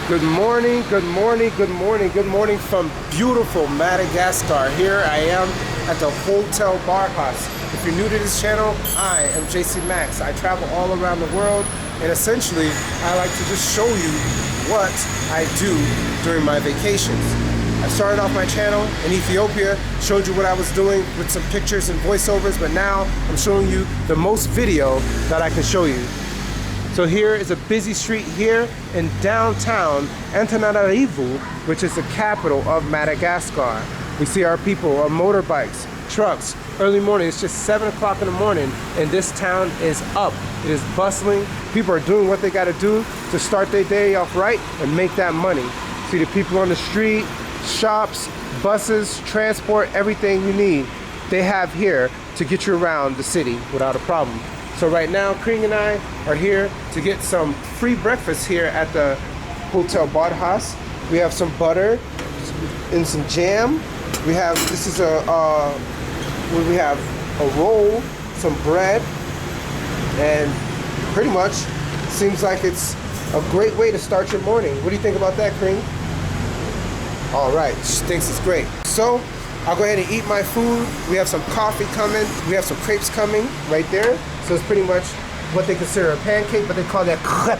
Good morning, good morning, good morning, good morning from beautiful Madagascar. Here I am at the Hotel Barhouse. If you're new to this channel, I am JC Max. I travel all around the world, and essentially I like to just show you what I do during my vacations. I started off my channel in Ethiopia, showed you what I was doing with some pictures and voiceovers, but now I'm showing you the most video that I can show you. So here is a busy street here in downtown ANTANANARIVO, which is the capital of Madagascar. We see our people on motorbikes, trucks, early morning. It's just 7 o'clock in the morning and this town is up. It is bustling. People are doing what they got to do to start their day off right and make that money. See the people on the street, shops, buses, transport, everything you need they have here to get you around the city without a problem. So right now, Kring and I are here to get some free breakfast here at the Hotel Barhouse. We have some butter and some jam. We have, this is we have a roll, some bread, and pretty much seems like it's a great way to start your morning. What do you think about that, Kring? All right, she thinks it's great. So I'll go ahead and eat my food. We have some coffee coming. We have some crepes coming right there. So it's pretty much what they consider a pancake, but they call that crepe.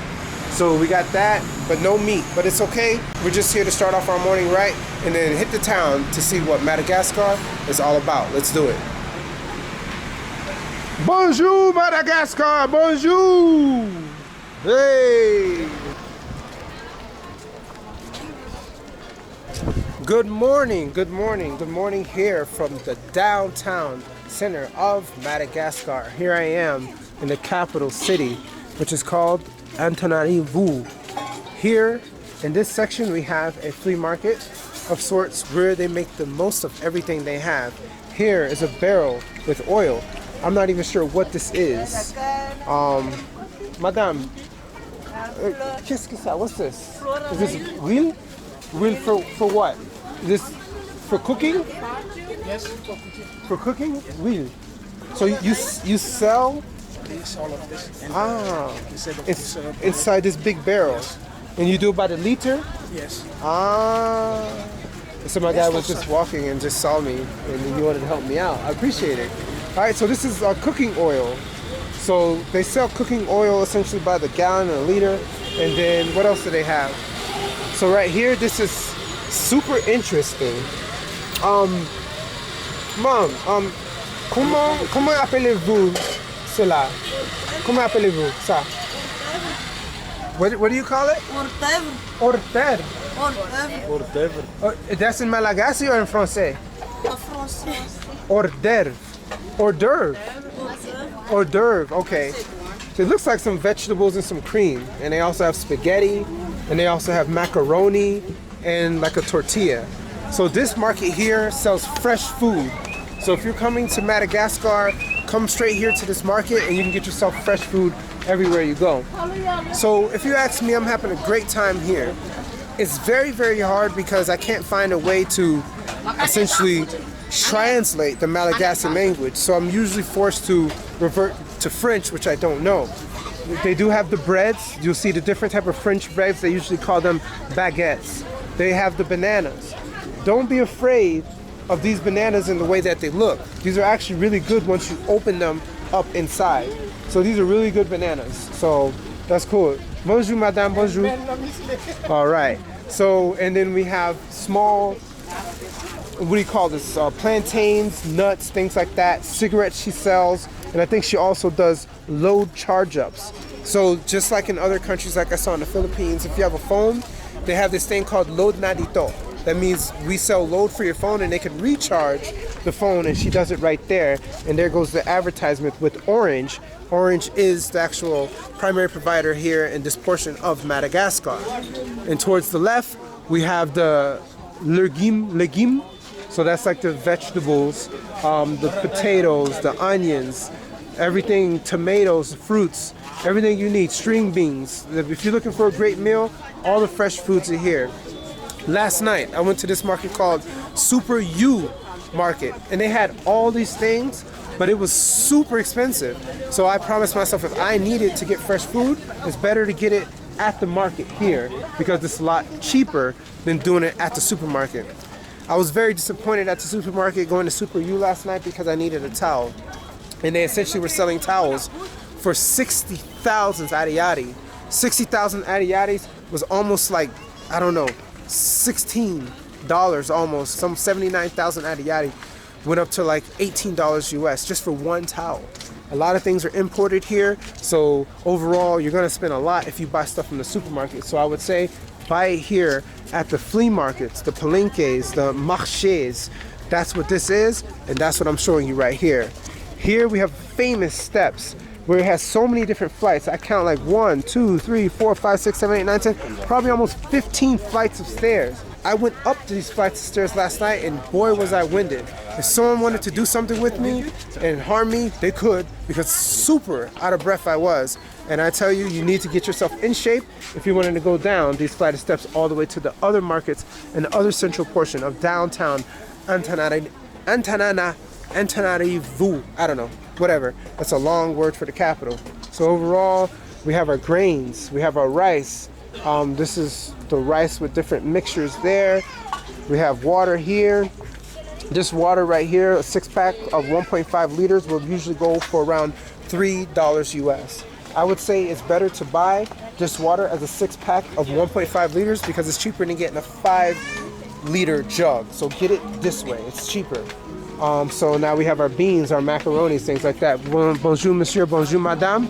So we got that, but no meat. But it's okay. We're just here to start off our morning right and then hit the town to see what Madagascar is all about. Let's do it. Bonjour, Madagascar. Bonjour. Hey. Good morning, good morning, good morning here from the downtown center of Madagascar. Here I am in the capital city, which is called ANTANANARIVO. Here in this section we have a flea market of sorts where they make the most of everything they have. Here is a barrel with oil. I'm not even sure what this is. Madame, qu'est-ce que ça? What's this? Is this wheel? Wheel for what? Is this for cooking? Yes, for cooking. For cooking? Wheel. So you sell? This, all of this. And It's inside this big barrel. Yes. And you do it by the liter? Yes. So my guy was just walking and just saw me and he wanted to help me out. I appreciate it. All right, so this is cooking oil. So they sell cooking oil essentially by the gallon and a liter. And then what else do they have? So right here, this is super interesting. Mom, comment appelez-vous cela? Comment appelez-vous ça? What do you call it? Ortèvre. Ortèvre. Oh, that's in Malagasy or in Francais? En français. Hors d'oeuvre. Hors d'oeuvre. Hors d'oeuvre, okay. So it looks like some vegetables and some cream. And they also have spaghetti. And they also have macaroni and like a tortilla. So this market here sells fresh food. So if you're coming to Madagascar, come straight here to this market and you can get yourself fresh food everywhere you go. So if you ask me, I'm having a great time here. It's very, very hard because I can't find a way to essentially translate the Malagasy language. So I'm usually forced to revert to French, which I don't know. They do have the breads. You'll see the different type of French breads. They usually call them baguettes. They have the bananas. Don't be afraid of these bananas in the way that they look. These are actually really good once you open them up inside. So these are really good bananas. So that's cool. Bonjour, madame, bonjour. All right. So, and then we have small, what do you call this? Plantains, nuts, things like that. Cigarettes she sells. And I think she also does load charge-ups. So just like in other countries, like I saw in the Philippines, if you have a phone, they have this thing called load nadito. That means we sell load for your phone and they can recharge the phone, and she does it right there. And there goes the advertisement with Orange. Orange is the actual primary provider here in this portion of Madagascar. And towards the left, we have the legume. So that's like the vegetables, the potatoes, the onions, everything, tomatoes, fruits, everything you need, string beans. If you're looking for a great meal, all the fresh foods are here. Last night, I went to this market called Super U Market, and they had all these things, but it was super expensive. So I promised myself if I needed to get fresh food, it's better to get it at the market here because it's a lot cheaper than doing it at the supermarket. I was very disappointed at the supermarket going to Super U last night because I needed a towel. And they essentially were selling towels for 60,000 ariary. 60,000 ariaries was almost like, I don't know, $16 almost. Some 79,000 ariary went up to like $18 US just for one towel. A lot of things are imported here, so overall you're gonna spend a lot if you buy stuff from the supermarket. So I would say buy it here at the flea markets, the palenques, the marchés. That's what this is, and that's what I'm showing you right here. Here we have famous steps where it has so many different flights. I count like 1, 2, 3, 4, 5, 6, 7, 8, 9, 10, probably almost 15 flights of stairs. I went up to these flights of stairs last night and boy was I winded. If someone wanted to do something with me and harm me, they could, because super out of breath I was. And I tell you, you need to get yourself in shape if you wanted to go down these flight of steps all the way to the other markets and the other central portion of downtown Antananarivo. I don't know, whatever. That's a long word for the capital. So overall, we have our grains, we have our rice. This is the rice with different mixtures there. We have water here. This water right here, a 6-pack of 1.5 liters will usually go for around $3 US. I would say it's better to buy this water as a 6-pack of 1.5 liters because it's cheaper than getting a 5-liter jug. So get it this way, it's cheaper. So now we have our beans, our macaronis, things like that. Bonjour, monsieur, bonjour, madame.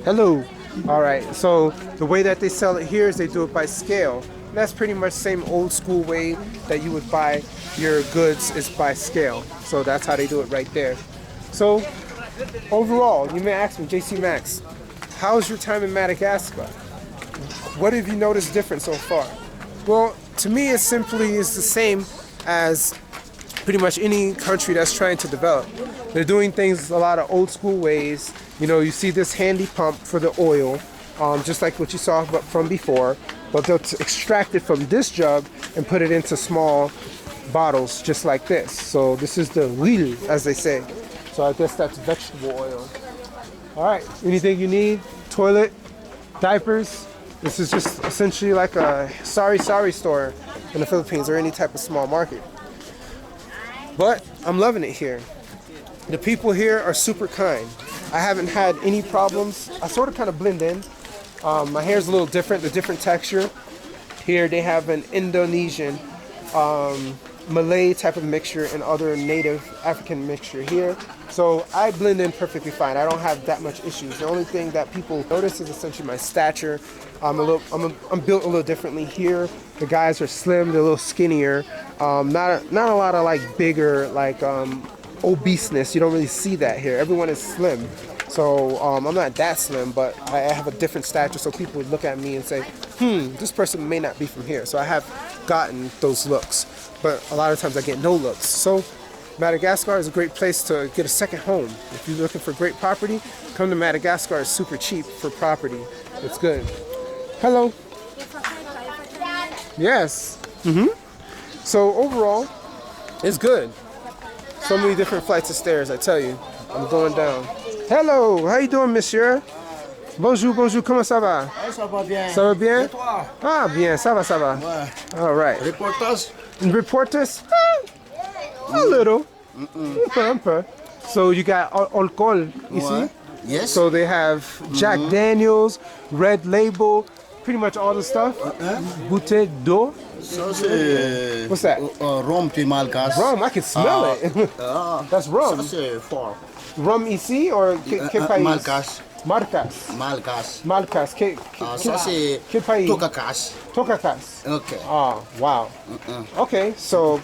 Hello. All right, so the way that they sell it here is they do it by scale. That's pretty much the same old school way that you would buy your goods is by scale. So that's how they do it right there. So overall, you may ask me, JC Max, how's your time in Madagascar? What have you noticed different so far? Well, to me, it simply is the same as pretty much any country that's trying to develop. They're doing things a lot of old school ways. You know, you see this handy pump for the oil, just like what you saw from before, but they'll extract it from this jug and put it into small bottles just like this. So this is the huile, as they say. So I guess that's vegetable oil. All right, anything you need, toilet, diapers. This is just essentially like a sari store in the Philippines or any type of small market. But I'm loving it here. The people here are super kind. I haven't had any problems. I sort of kind of blend in. My hair's a little different, the different texture. Here they have an Indonesian, Malay type of mixture and other native African mixture here. So I blend in perfectly fine. I don't have that much issues. The only thing that people notice is essentially my stature. I'm built a little differently here. The guys are slim, they're a little skinnier. Not a lot of like bigger like obeseness. You don't really see that here. Everyone is slim. So I'm not that slim, but I have a different stature, so people would look at me and say, this person may not be from here. So I have gotten those looks, but a lot of times I get no looks. So Madagascar is a great place to get a second home. If you're looking for great property, come to Madagascar. It's super cheap for property. It's good. Hello. Yes. So overall, it's good. So many different flights of stairs, I tell you. I'm going down. Hello, how you doing, monsieur? Bonjour, bonjour, comment ça va? Ça va bien. Ça va bien? Et toi? Ah, bien, ça va, ça va. Ouais. All right. Reporters? Reporters? A little. Un peu. So you got alcohol ici? Ouais. Yes. So they have Jack Daniels, Red Label, pretty much all the stuff. Bouteille d'eau. Ça c'est... What's that? Rhum de Malagasy. Rum, I can smell it. That's rum. Ça c'est fort. Rum ici or quel pays? Malagasy. Marcas. Malagasy. Malcas. Ça c'est... Quel pays? Tocacas. Tocacas. Okay. Oh, wow. Okay, so,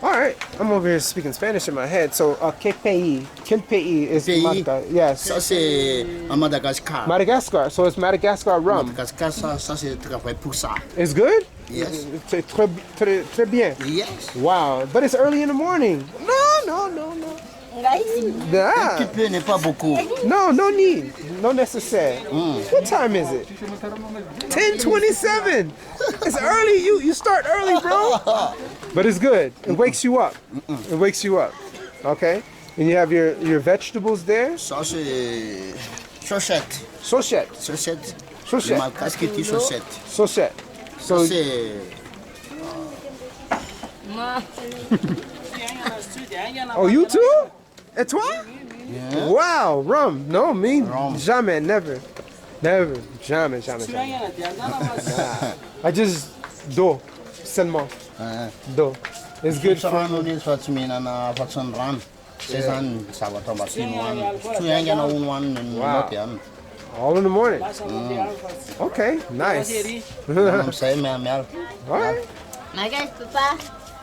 all right. I'm over here speaking Spanish in my head. So, quel pays? Quel pays is Malta? Yes. Ça c'est Madagascar. Madagascar. So it's Madagascar rum. Madagascar, ça c'est travail pour ça. It's good? Yes. C'est très bien. Yes. Wow. But it's early in the morning. No. Ah. Un petit peu, n'est pas beaucoup. No need. No necessaire. What time is it? 10:27. It's early. You start early, bro. But it's good. It wakes you up. It wakes you up. Okay? And you have your vegetables there. Ça c'est... Sauchette. Sauchette. Sauchette. Chaussette. ma casquette et chaussettes. Chaussette. Ça, So, c'est oh, you too? Et toi? Wow, rum. No, me? Rum. Jamais, never. Never. Jamais, jamais, jamais. I just do. Seulement. Do. It's good for... rano le fa tsy mihinana afa-tsy ny rano. Zay zany zavatra mba tsy nohanina. Tsy haingana ho nohanina ny maty All in the morning. Okay, nice. Amizay miala. All right. Malagasy, papa.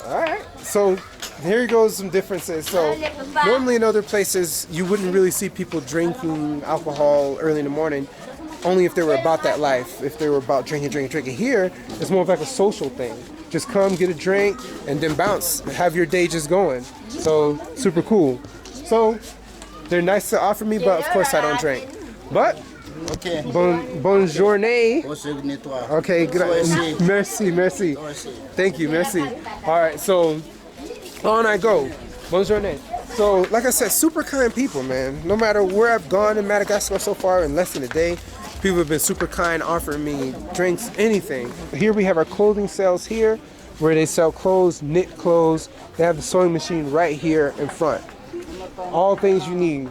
All right. So here goes some differences. So normally in other places, you wouldn't really see people drinking alcohol early in the morning, only if they were about that life, if they were about drinking. Here, it's more of like a social thing. Just come, get a drink, and then bounce. Have your day just going. So super cool. So they're nice to offer me, but of course I don't drink. But Ok. bonne journée. Aussi nettoie. Okay, Toi aussi. merci. Toi aussi. Thank you, merci. All right, so on I go. Bonne journée. So, like I said, super kind people, man. No matter where I've gone in Madagascar so far, in less than a day, people have been super kind, offering me drinks, anything. Here we have our clothing sales here, where they sell clothes, knit clothes. They have the sewing machine right here in front. All things you need,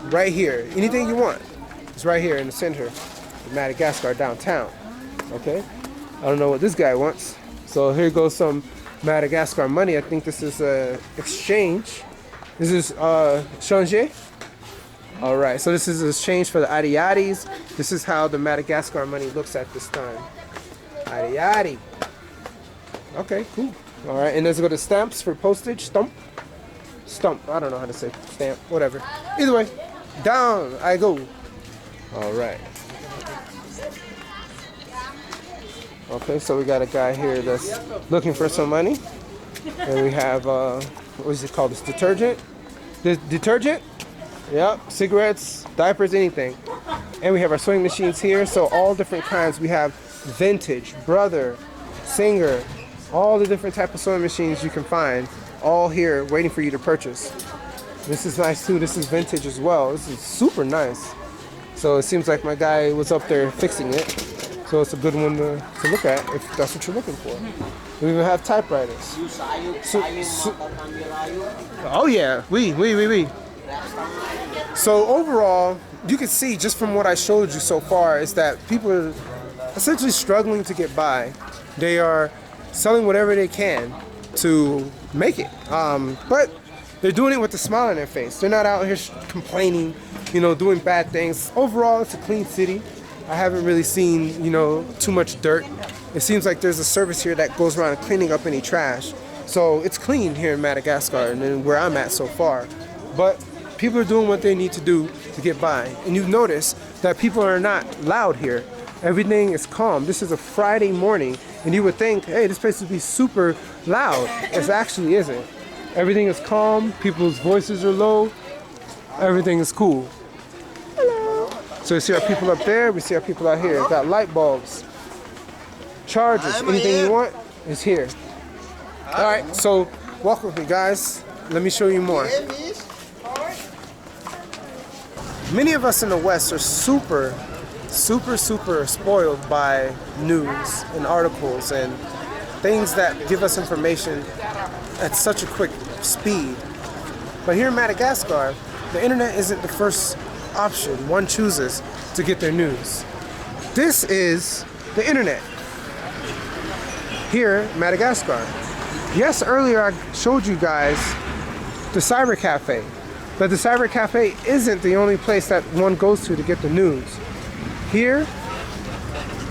right here. Anything you want, it's right here in the center of Madagascar downtown. Okay, I don't know what this guy wants. So here goes some Madagascar money. I think this is exchange. This is changer. All right, so this is exchange for the ariaris. This is how the Madagascar money looks at this time. Ariari. Okay, cool. All right, and let's go to stamps for postage. Stump. I don't know how to say stamp. Whatever. Either way, down I go. All right. Okay, so we got a guy here that's looking for some money. And we have, what is it called? This detergent? Detergent? Yep, cigarettes, diapers, anything. And we have our sewing machines here. So all different kinds. We have vintage, brother, singer, all the different type of sewing machines you can find. All here waiting for you to purchase. This is nice too. This is vintage as well. This is super nice. So it seems like my guy was up there fixing it. So it's a good one to look at if that's what you're looking for. We even have typewriters. Oh yeah, oui. So overall, you can see just from what I showed you so far is that people are essentially struggling to get by. They are selling whatever they can to make it. But they're doing it with a smile on their face. They're not out here complaining, doing bad things. Overall, it's a clean city. I haven't really seen, too much dirt. It seems like there's a service here that goes around cleaning up any trash. So it's clean here in Madagascar and then where I'm at so far. But people are doing what they need to do to get by. And you've noticed that people are not loud here. Everything is calm. This is a Friday morning and you would think, hey, this place would be super loud. It actually isn't. Everything is calm, people's voices are low, everything is cool. Hello. So we see our people up there, we see our people out here. Got light bulbs, chargers, anything you want is here. All right, so walk with me, guys. Let me show you more. Many of us in the West are super spoiled by news and articles and things that give us information at such a quick speed. But here in Madagascar, the internet isn't the first option one chooses to get their news. This is the internet here in Madagascar. Yes, earlier I showed you guys the cyber cafe, but the cyber cafe isn't the only place that one goes to get the news. Here,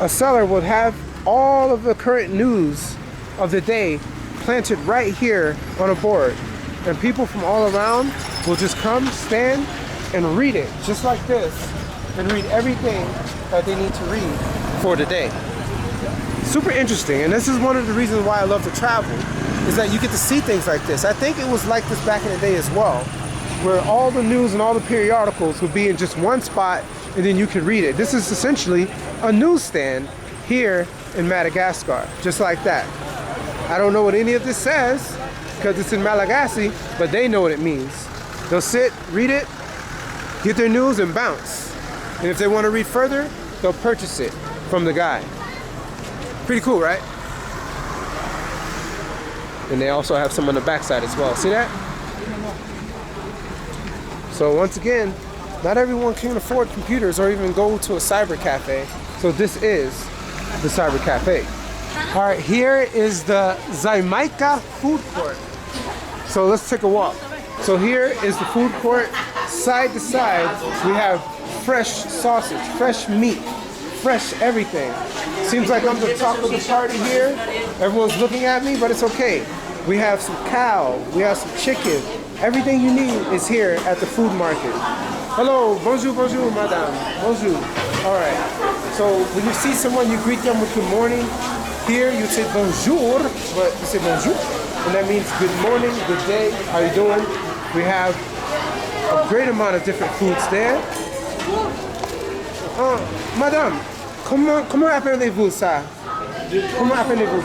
a seller will have all of the current news of the day planted right here on a board, and people from all around will just come, stand, and read it just like this, and read everything that they need to read for the day. Super interesting, and this is one of the reasons why I love to travel, is that you get to see things like this. I think it was like this back in the day as well, where all the news and all the periodicals would be in just one spot, and then you could read it. This is essentially a newsstand here in Madagascar, just like that. I don't know what any of this says because it's in Malagasy, but they know what it means. They'll sit, read it, get their news, and bounce. And if they want to read further, they'll purchase it from the guy. Pretty cool, right? And they also have some on the backside as well. See that? So once again, not everyone can afford computers or even go to a cyber cafe. So this is the cyber cafe. All right, here is the Zaimaika food court. So let's take a walk. So here is the food court. Side to side, we have fresh sausage, fresh meat, fresh everything. Seems like I'm the talk of the party here. Everyone's looking at me, but it's okay. We have some cow, we have some chicken. Everything you need is here at the food market. Hello, bonjour, bonjour, madame. Bonjour. All right. So when you see someone, you greet them with good morning. Here you say bonjour, but you say bonjour, and that means good morning, good day, how you doing? We have a great amount of different foods there. Madame, comment appelez-vous ça? Comment appelez-vous?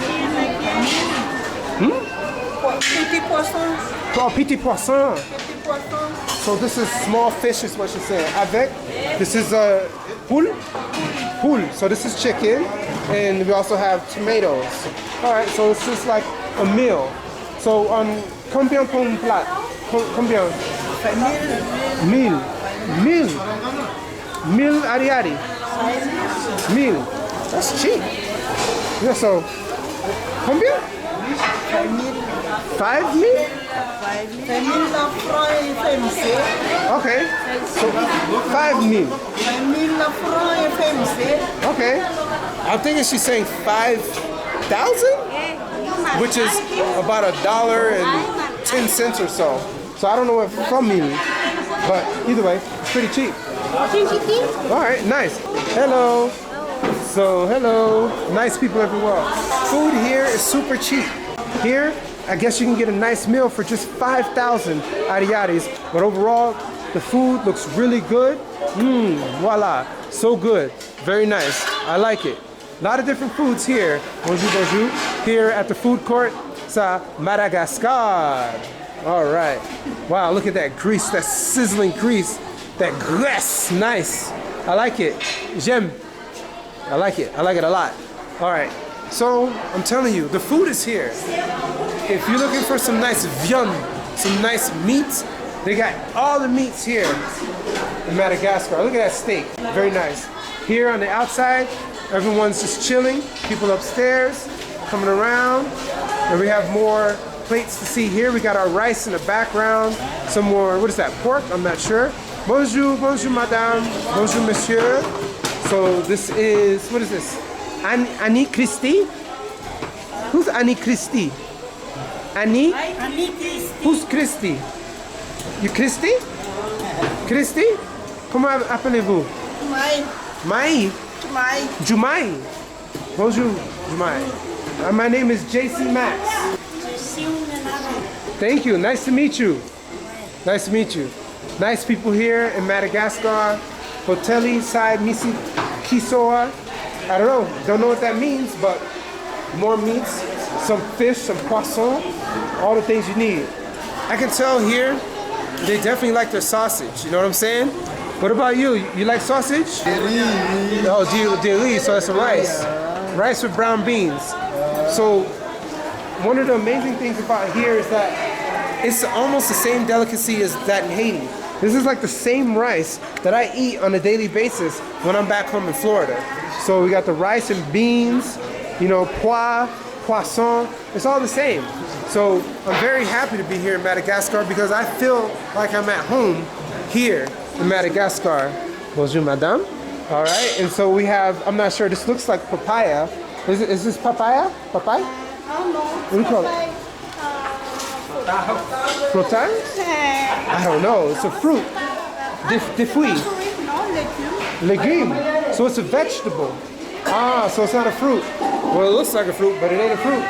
Petit poisson. Oh, petit poisson. Petit poisson. So this is small fish is what she's saying. Avec, this is a poule. Poule. So this is chicken, and we also have tomatoes. All right, so it's just like a meal. So combien pour un plat? Combien? 1000. 1000 ariari. 1000. That's cheap. Yeah, so combien? 5000? 5000 francs FMC. Okay. So 5000. 5000 francs FMC. Okay. I'm thinking she's saying 5,000, which is about $1.10 or so. So I don't know what from means, but either way, it's pretty cheap. All right, nice. Hello. So hello, nice people everywhere. Food here is super cheap. Here, I guess you can get a nice meal for just 5,000 ariaris, but overall, the food looks really good. Voila, so good, very nice. I like it. A lot of different foods here. Bonjour, bonjour. Here at the food court, Madagascar. All right. Wow, look at that grease, that sizzling grease, that graisse. Nice. I like it. J'aime. I like it. I like it a lot. All right. So I'm telling you, the food is here. If you're looking for some nice viande, some nice meats, they got all the meats here in Madagascar. Look at that steak. Very nice. Here on the outside, everyone's just chilling. People upstairs, coming around. And we have more plates to see here. We got our rice in the background. Some more, what is that, pork? I'm not sure. Bonjour, bonjour, madame. Bonjour, monsieur. So this is, what is this? Annie Christie? Who's Annie Christie? Annie? Annie Christie. Who's Christie? You Christie? Christie? Comment appelez-vous? Mai. Mai? Mai. Jumai. Bonjour, Jumai. My name is JC Max. Thank you. Nice to meet you. Nice to meet you. Nice people here in Madagascar. Hoteli side misi kisoa. I don't know what that means, but more meats, some fish, some poisson, all the things you need. I can tell here they definitely like their sausage. You know what I'm saying? What about you? You like sausage? Oh, deli. So that's a rice. Rice with brown beans. So one of the amazing things about here is that it's almost the same delicacy as that in Haiti. This is like the same rice that I eat on a daily basis when I'm back home in Florida. So we got the rice and beans, you know, poisson, it's all the same. So I'm very happy to be here in Madagascar because I feel like I'm at home here in Madagascar. Bonjour, madame. All right, and so we have, I'm not sure, this looks like papaya. Is this papaya? Papaya? Oh no. What do you call it? Protein? I don't know. It's a fruit. Des fruits. No, Legume. So it's a vegetable. Ah, so it's not a fruit. Well, it looks like a fruit, but it ain't a fruit.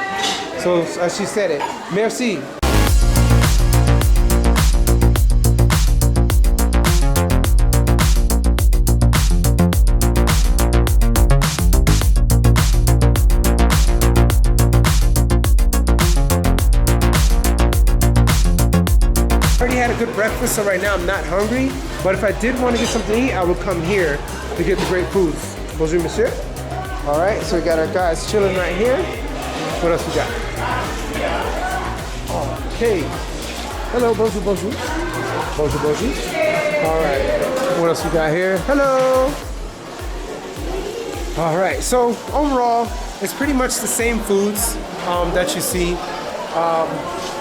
So as she said it. Merci. Good breakfast, so right now I'm not hungry, but if I did want to get something to eat, I would come here to get the great foods. Bonjour, monsieur. All right, so we got our guys chilling right here. What else we got? Okay. Hello, bonjour, bonjour. Bonjour, bonjour. All right. What else we got here? Hello. All right. So overall, it's pretty much the same foods that you see.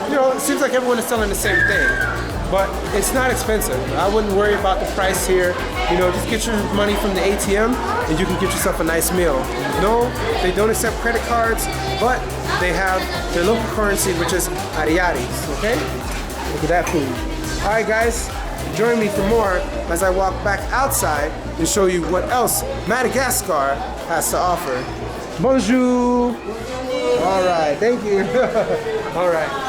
You know, it seems like everyone is selling the same thing, but it's not expensive. I wouldn't worry about the price here. You know, just get your money from the ATM and you can get yourself a nice meal. No, they don't accept credit cards, but they have their local currency, which is ariaris, okay? Look at that food. All right, guys, join me for more as I walk back outside and show you what else Madagascar has to offer. Bonjour. All right, thank you. All right.